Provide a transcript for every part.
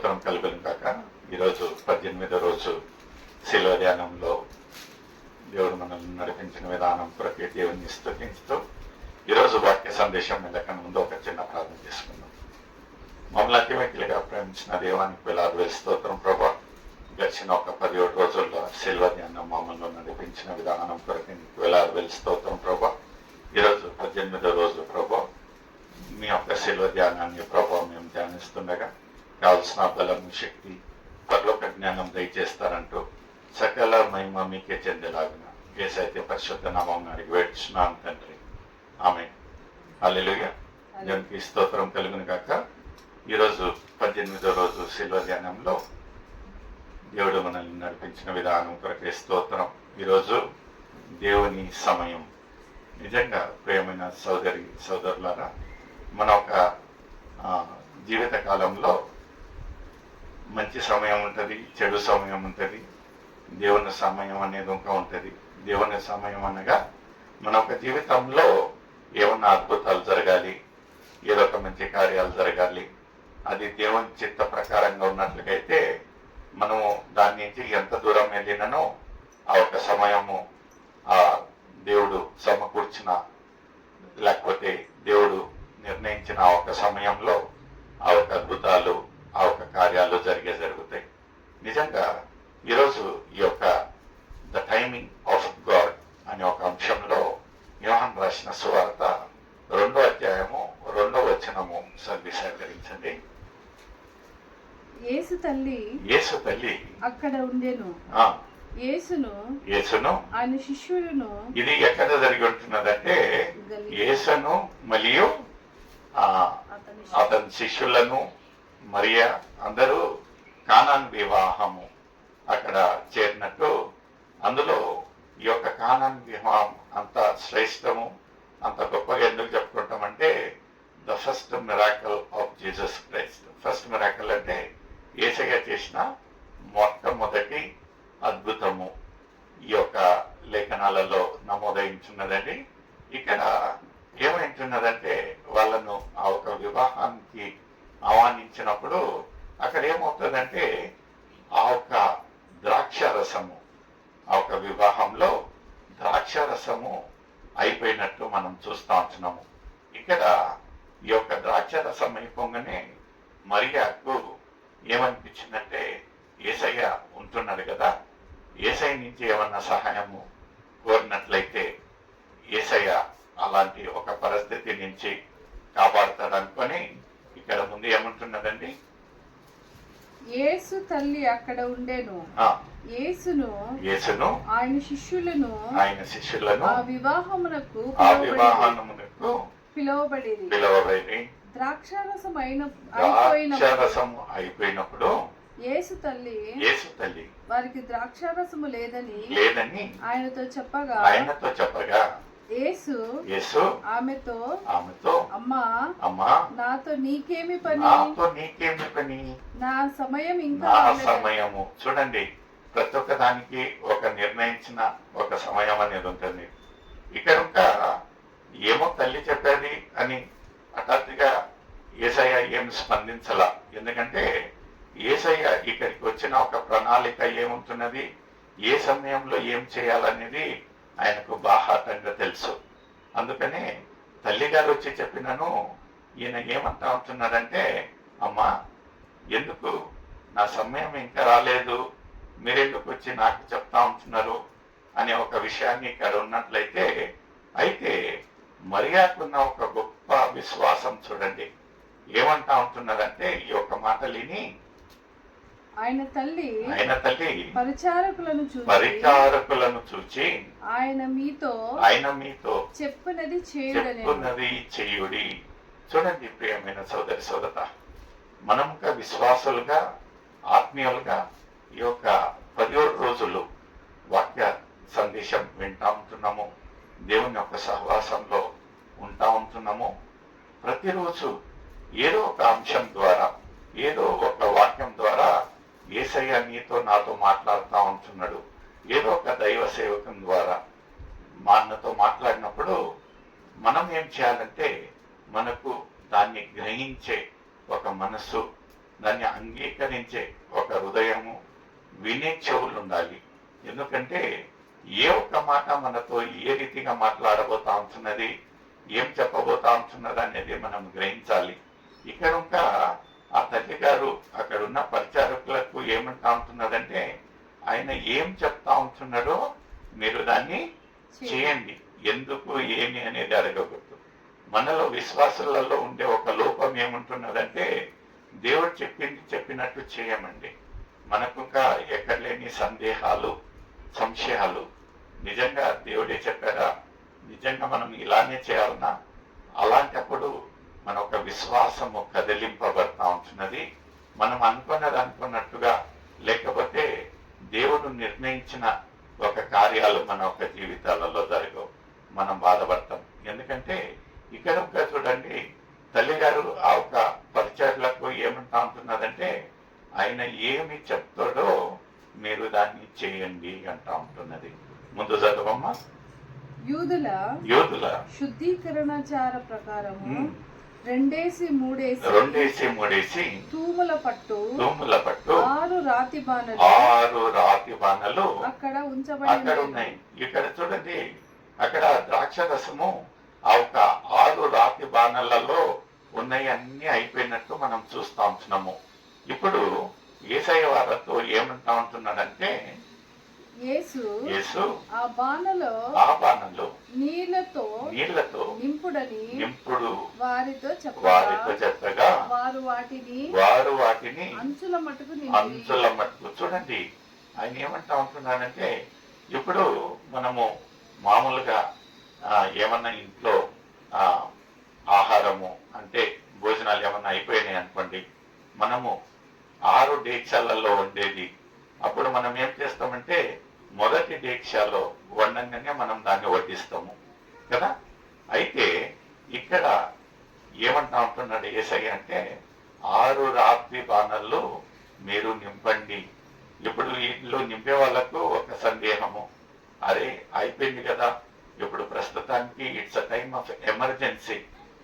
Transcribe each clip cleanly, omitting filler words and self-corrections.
స్తోత్రం కలుగును కాక. ఈరోజు 18వ రోజు శిలువ ధ్యానంలో దేవుడు మనల్ని నడిపించిన విధానం కొరకే దేవుని స్తుతిస్తూ ఈరోజు వాక్య సందేశం వెళ్ళకన్నా ముందు ఒక చిన్న ప్రార్థన చేసుకుందాం. మమ్మల్ని అతి మిక్కిలిగా ప్రేమించిన దేవానికి వేలాది స్తోత్రం ప్రభా. గడిచిన ఒక 17 రోజుల్లో శిలువ ధ్యానం మమ్మల్ని నడిపించిన విధానం కొరకే వేలాది స్తోత్రం ప్రభా. ఈరోజు 18వ రోజు ప్రభా, మీ యొక్క శిలువ ధ్యానాన్ని ప్రభావం మేము ధ్యానిస్తుండగా కావలసిన బలము, శక్తి, పరలోక జ్ఞానం దయచేస్తారంటూ సకల మహిమ మీకే చెందేలాగున యేసయ్య పరిశుద్ధ నామం అడిగి వేడుచున్నాను తండ్రి, ఆమేన్. హల్లెలూయా. దేవునికి స్తోత్రం కలుగును గాక. ఈరోజు 18వ రోజు శిలువ ధ్యానంలో దేవుడు మనల్ని నడిపించిన విధానం కొరకే స్తోత్రం. ఈరోజు దేవుని సమయం. నిజంగా ప్రియమైన సోదరులారా, మన ఒక జీవిత కాలంలో మంచి సమయం ఉంటుంది, చెడు సమయం ఉంటుంది, దేవుని సమయం అనేది ఇంకా ఉంటుంది. దేవుని సమయం అనగా మన ఒక జీవితంలో ఏమన్నా అద్భుతాలు జరగాలి, ఏదో ఒక మంచి కార్యాలు జరగాలి, అది దేవుని చిత్త ప్రకారంగా ఉన్నట్లయితే మనము దాని నుంచి ఎంత దూరం వెళ్ళిననో ఆ ఒక సమయము ఆ దేవుడు సమకూర్చిన, లేకపోతే దేవుడు నిర్ణయించిన ఆ ఒక సమయంలో ఆ ఒక అద్భుతాలు, ఆ ఒక కార్యాలు జరుగుతాయి. నిజంగా ఈరోజు ఈ యొక్క ద టైమింగ్ ఆఫ్ గాడ్ అనే ఒక అంశంలో యోహాను రాసిన సువార్త 2వ అధ్యాయము 2వ వచనము సవిశేషీకరించండి. యేసు తల్లి అక్కడ ఉండెను. యేసును ఆయన శిష్యులను. ఇది ఎక్కడ జరిగి ఉంటున్నదంటే యేసును మరియు అతని శిష్యులను మరియా అందరూ కానాన్ వివాహము అక్కడ చేరినట్టు, అందులో ఈ యొక్క కానాన్ వివాహం అంత శ్రేష్టము, అంత గొప్పగా ఎందుకు చెప్పుకుంటామంటే the first miracle of Jesus Christ. First miracle అంటే యేసయ్య చేసిన మొట్టమొదటి అద్భుతము ఈ యొక్క లేఖనాలలో నమోదయించున్నదండి. ఇక్కడ ఏమైంటున్నదంటే వాళ్ళను ఆ ఒక వివాహానికి ఆహ్వానించినప్పుడు అక్కడ ఏమవుతుందంటే ఆ ఒక ద్రాక్షారసము, ఆ ఒక వివాహంలో ద్రాక్షారసము అయిపోయినట్టు మనం చూస్తూ ఉంటున్నాము. ఇక్కడ ఈ యొక్క ద్రాక్షారసం అయిపోగానే మరియాకు ఏమనిపించిందంటే యేసయ్య ఉంటున్నాడు కదా, యేసయ్య నుంచి ఏమన్నా సహాయము కోరినట్లయితే యేసయ్య అలాంటి ఒక పరిస్థితి నుంచి కాపాడుతాడు అనుకొని ఇక్కడ ముందు ఏమంటున్నదండి, యేసు తల్లి అక్కడ ఉండెను. యేసును ఆయన శిష్యులను ఆ వివాహమునకు పిలువబడి ద్రాక్షారసం అయిపోయినప్పుడు యేసు తల్లి వారికి ద్రాక్షారసము లేదని ఆయనతో చెప్పగా యేసు ఆమెతో అమ్మా నాతో నీకేమి పని, నా సమయం ఇంకా సమయము. చూడండి, ప్రతి ఒక్క దానికి ఒక నిర్ణయించిన ఒక సమయం అనేది ఉంటుంది. ఇక్కడ ఇంకా ఏమో తల్లి చెప్పేది అని హఠాత్తుగా యేసయ్య ఏం స్పందించలా. ఎందుకంటే యేసయ్య ఇక్కడికి వచ్చిన ఒక ప్రణాళిక ఏముంటున్నది, ఏ సమయంలో ఏం చేయాలనేది ఆయనకు బాహాటంగా తెలుసు. అందుకనే తల్లిగారు వచ్చి చెప్పినను ఈయన ఏమంటా ఉంటున్నాడంటే, అమ్మా ఎందుకు నా సమయం ఇంకా రాలేదు, మీరెందుకు వచ్చి నాకు చెప్తా ఉంటున్నారు అనే ఒక విషయాన్ని ఇక్కడ ఉన్నట్లయితే, అయితే మరియాకున్న ఒక గొప్ప విశ్వాసం చూడండి. ఏమంటా ఉంటున్నారంటే ఈ యొక్క మాటలిని ఆయన తల్లి పరిచారకులను చూచి ఆయన మీతో చెప్పునది చేయుడి. చూడండి ప్రియమైన సోదరత, మనముగా విశ్వాసులుగా, ఆత్మీయులుగా ఈ యొక్క 17 రోజులు వాక్య సందేశం వింటా ఉంటున్నాము, దేవుని యొక్క సహవాసంలో ఉంటా ఉంటున్నాము. ప్రతిరోజు ఏదో ఒక అంశం ద్వారా, ఏదో ఒక వాక్యం ద్వారా యేసయ్య నీతో నాతో మాట్లాడుతూ ఉంటున్నాడు. ఏదో ఒక దైవ సేవకం ద్వారా మా అన్నతో మాట్లాడినప్పుడు మనం ఏం చేయాలంటే మనకు దాన్ని గ్రహించే ఒక మనస్సు దాన్ని అంగీకరించే ఒక హృదయము, వినే చెవులు ఉండాలి. ఎందుకంటే ఏ ఒక్క మాట మనతో ఏ రీతిగా మాట్లాడబోతా ఉంటున్నది, ఏం చెప్పబోతా ఉంటున్నది అనేది మనం గ్రహించాలి. ఇక్కడ ఇంకా ఆ తల్లి గారు అక్కడ ఉన్న పరిచారకులకు ఏమంటా ఉంటున్నదంటే, ఆయన ఏం చెప్తా ఉంటున్నాడో మీరు దాన్ని చేయండి, ఎందుకు ఏమి అనేది అడగకూడదు. మనలో విశ్వాసులలో ఉండే ఒక లోపం ఏముంటున్నదంటే, దేవుడు చెప్పినట్టు చేయమండి. మనకు ఇంకా ఎక్కడ లేని సందేహాలు, సంశయాలు. నిజంగా దేవుడే చెప్పారా, నిజంగా మనం ఇలానే చేయాలన్నా, అలాంటప్పుడు మన ఒక విశ్వాసము కదిలింపబడతా ఉంటున్నది. మనం అనుకున్నట్టుగా లేకపోతే దేవుడు నిర్ణయించిన ఒక కార్యాలు మన ఒక జీవితాలలో జరగవు, మనం బాధపడతాం. ఎందుకంటే ఇక్కడ ఒక చూడండి, తల్లి గారు ఆ ఒక పరిచర్లకు ఏమంటా ఉంటున్నదంటే, ఆయన ఏమి చెప్తాడో మీరు దాన్ని చేయండి అంటా ఉంటున్నది. ముందు చదవమ్మా. యూదుల శుద్ధీకరణాచార ప్రకారము 2 3 తూముల పట్టు 6 రాతి బాణలు అక్కడ ఉన్నాయి. ఇక్కడ చూడండి, అక్కడ ద్రాక్ష రసము ఆ ఒక 6 రాతి బాణలలో ఉన్నాయి, అన్ని అయిపోయినట్టు మనం చూస్తా ఉంటున్నాము. ఇప్పుడు యేసయ్య వారితో ఏమంటా ఉంటున్నాడంటే, యేసు ఆ బాణలో నీళ్లతో నింపుడు వారితో చెప్పగా వారు వాటిని అంచుల మట్టుకు చూడండి. ఆయన ఏమంటా ఉంటున్నాడంటే, ఇప్పుడు మనము మామూలుగా ఏమన్నా ఇంట్లో ఆహారము అంటే భోజనాలు ఏమన్నా అయిపోయినాయి అనుకోండి, మనము 6 డేక్షాలలో ఉండేది. అప్పుడు మనం ఏం చేస్తామంటే, మొదటి డేక్షాలో వండంగానే మనం దాన్ని వడ్డిస్తాము కదా. అయితే ఇక్కడ ఏమంటా ఉంటున్నాడు యేసయ్య అంటే, 6 రాతి బాణల్లో మీరు నింపండి. ఇప్పుడు ఇల్లు నింపే వాళ్ళకు ఒక సందేహము, అరే అయిపోయింది కదా, ఇప్పుడు ప్రస్తుతానికి it's a time of emergency,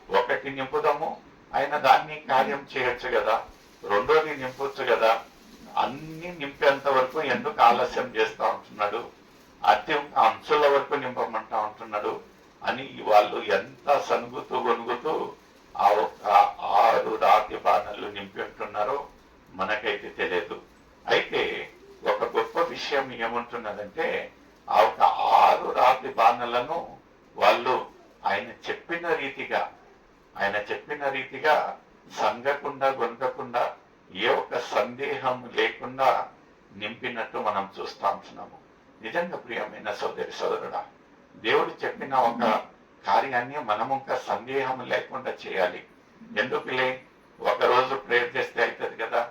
ఒకటి నింపుదాము, ఆయన దాన్ని కార్యం చేయొచ్చు కదా, రెండోది నింపొచ్చు కదా, అన్ని నింపేంత వరకు ఎందుకు ఆలస్యం చేస్తా ఉంటున్నాడు, అతి అంచుల వరకు నింపమంటా ఉంటున్నాడు అని వాళ్ళు ఎంత సనుగుతూ గొనుగుతూ ఆ ఒక్క 6 రాతి బాణలు నింపి ఉంటున్నారో మనకైతే తెలియదు. అయితే ఒక గొప్ప విషయం ఏముంటున్నదంటే, ఆ ఒక 6 రాతి బాణలను వాళ్ళు ఆయన చెప్పిన రీతిగా సంగకుండా గొనగకుండా ఏ ఒక్క సందేహం లేకుండా నింపినట్టు మనం చూస్తా ఉంటున్నాము. నిజంగా ప్రియమైన సోదరి సోదరుడా, దేవుడు చెప్పిన ఒక కార్యాన్ని మనం ఇంకా సందేహం లేకుండా చేయాలి. ఎందుకులే, ఒక రోజు ప్రేయర్ చేస్తే అవుతుంది కదా,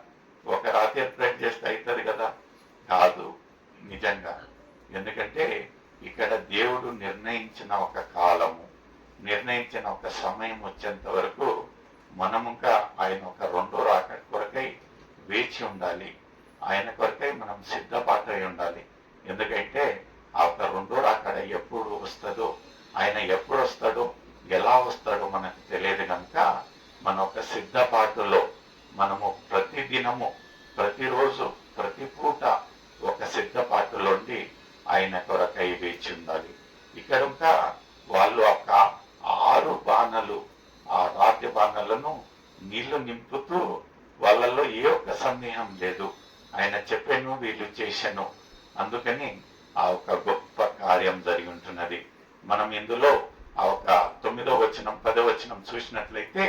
ఒక రాత్రి ప్రేయర్ చేస్తే అవుతుంది కదా, కాదు నిజంగా. ఎందుకంటే ఇక్కడ దేవుడు నిర్ణయించిన ఒక కాలము, నిర్ణయించిన ఒక సమయం వచ్చేంత వరకు మనం ఇంకా ఆయన ఒక 2వ రాకడ కొరకై వేచి ఉండాలి. ఆయన కొరకై మనం సిద్ధపాటై ఉండాలి. ఎందుకంటే ఆ ఒక 2వ రాకడ ఎప్పుడు వస్తుందో, ఆయన ఎప్పుడు వస్తాడో, ఎలా వస్తాడో మనకు తెలియదు కనుక మన ఒక సిద్ధపాటులో మనము ప్రతిదినము, ప్రతిరోజు, ప్రతి పూట ఒక సిద్ధపాటులోండి ఆయన కొరకై వేచి ఉండాలి. ఇక్కడ ఇంకా వాళ్ళు ఒక 6 బాణలు, ఆ రాతి బాణలను నీళ్లు నింపుతూ వాళ్ళల్లో ఏ ఒక్క సందేహం లేదు, ఆయన చెప్పాను వీళ్ళు చేశాను, అందుకని ఆ ఒక గొప్ప కార్యం జరిగి ఉంటున్నది. మనం ఇందులో ఆ ఒక 9వ వచనం 10వ వచనం చూసినట్లయితే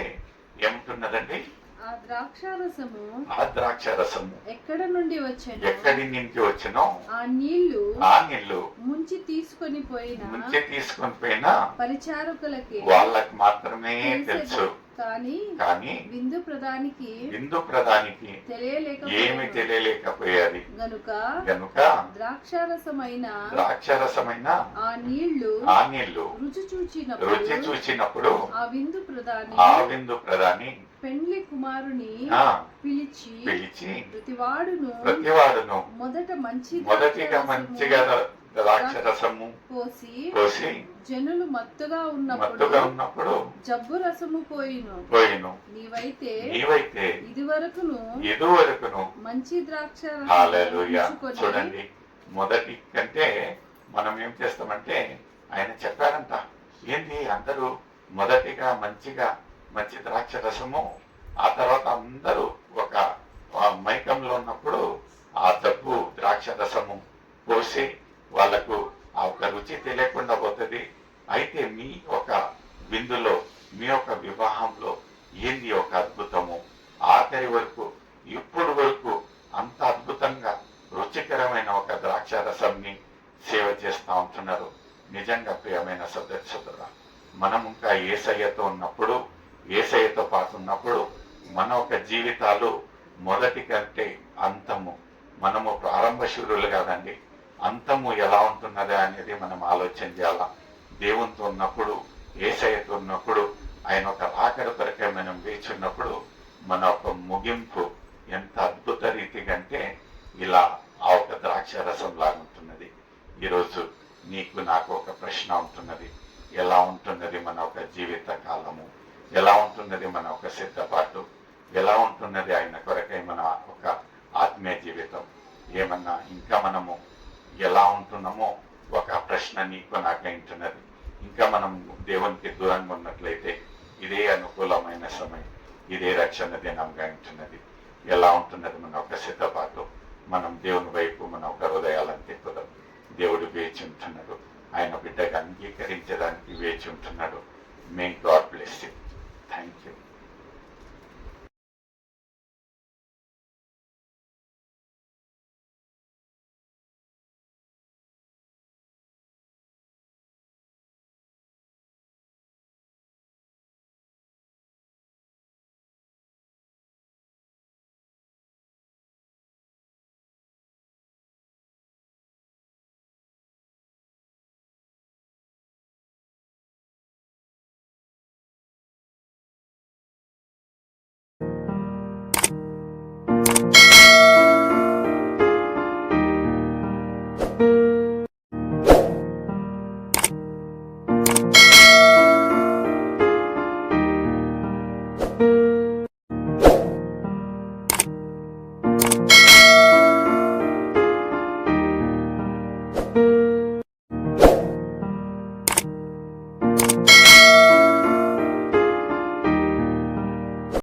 ఏముంటున్నదండి, ఆ ద్రాక్ష రసము ఎక్కడి నుంచి వచ్చెనో ఆ నీళ్లు ముంచి తీసుకొని పోయిన పరిచారకులకి వాళ్ళకి మాత్రమే తెలుసు. కానీ విందు ప్రధానికి ఏమి తెలియలేకపోయాది గనుక ద్రాక్షారసమైన ఆ నీళ్లు రుచి చూచినప్పుడు ఆ విందు ప్రధాని పెండ్లి కుమారుని పిలిచి ప్రతివాడును మొదటిగా మంచిగా ద్రాక్షరసము పోసి జనులు మత్తుగా మత్తుగా ఉన్నప్పుడు జబ్బు రసము పోయిను నీవైతే ఇదివరకును మంచి ద్రాక్ష హల్లెలూయా. చూడండి, మొదటి కంటే మనం ఏం చేస్తామంటే ఆయన చెప్పారంట, ఏంది అందరూ మొదటిగా మంచి ద్రాక్ష రసము, ఆ తర్వాత అందరూ ఒక మైకంలో ఉన్నప్పుడు ఆ జబ్బు ద్రాక్ష రసము పోసి వాళ్ళకు ఆ ఒక రుచి తెలియకుండా పోతుంది. అయితే మీ ఒక విందులో, మీ యొక్క వివాహంలో ఏంది ఒక అద్భుతము, ఆఖరి వరకు ఇప్పుడు వరకు అంత అద్భుతంగా రుచికరమైన ఒక ద్రాక్ష రసంని సేవ చేస్తూ ఉంటున్నారు. నిజంగా ప్రియమైన సదస్సురా, మనం ఇంకా యేసయ్యతో ఉన్నప్పుడు, యేసయ్యతో పాటు ఉన్నప్పుడు మన ఒక జీవితాలు మొదటి కంటే అంతము, మనము ప్రారంభ శూరులు కాదండి, అంతము ఎలా ఉంటున్నదా అనేది మనం ఆలోచన చేయాలా. దేవునితో ఉన్నప్పుడు, యేసయ్యతో ఉన్నప్పుడు, ఆయన ఒక రాకడ కొరకై మనం వేచి ఉన్నప్పుడు మన ఒక ముగింపు ఎంత అద్భుత రీతిగా అంటే ఇలా ఆ ఒక ద్రాక్ష రసం లాగుంటున్నది. ఈరోజు నీకు నాకు ఒక ప్రశ్న ఉంటున్నది, ఎలా ఉంటున్నది మన ఒక జీవిత కాలము, ఎలా ఉంటున్నది మన ఒక సిద్ధపాటు, ఎలా ఉంటున్నది ఆయన కొరకై మన ఒక ఆత్మీయ జీవితం, ఏమన్నా ఇంకా మనము ఎలా ఉంటున్నామో ఒక ప్రశ్న నీకు నాకై ఉంటున్నది. ఇంకా మనం దేవునికి దూరంగా ఉన్నట్లయితే ఇదే అనుకూలమైన సమయం, ఇదే రక్షణ దినంగా ఉంటున్నది. ఎలా ఉంటున్నది మన ఒక సిద్ధపాటు, మనం దేవుని వైపు మన ఒక హృదయాలను తిప్పుదాం. దేవుడు వేచి ఉంటున్నాడు, ఆయన బిడ్డగా అంగీకరించడానికి వేచి ఉంటున్నాడు. May God bless you.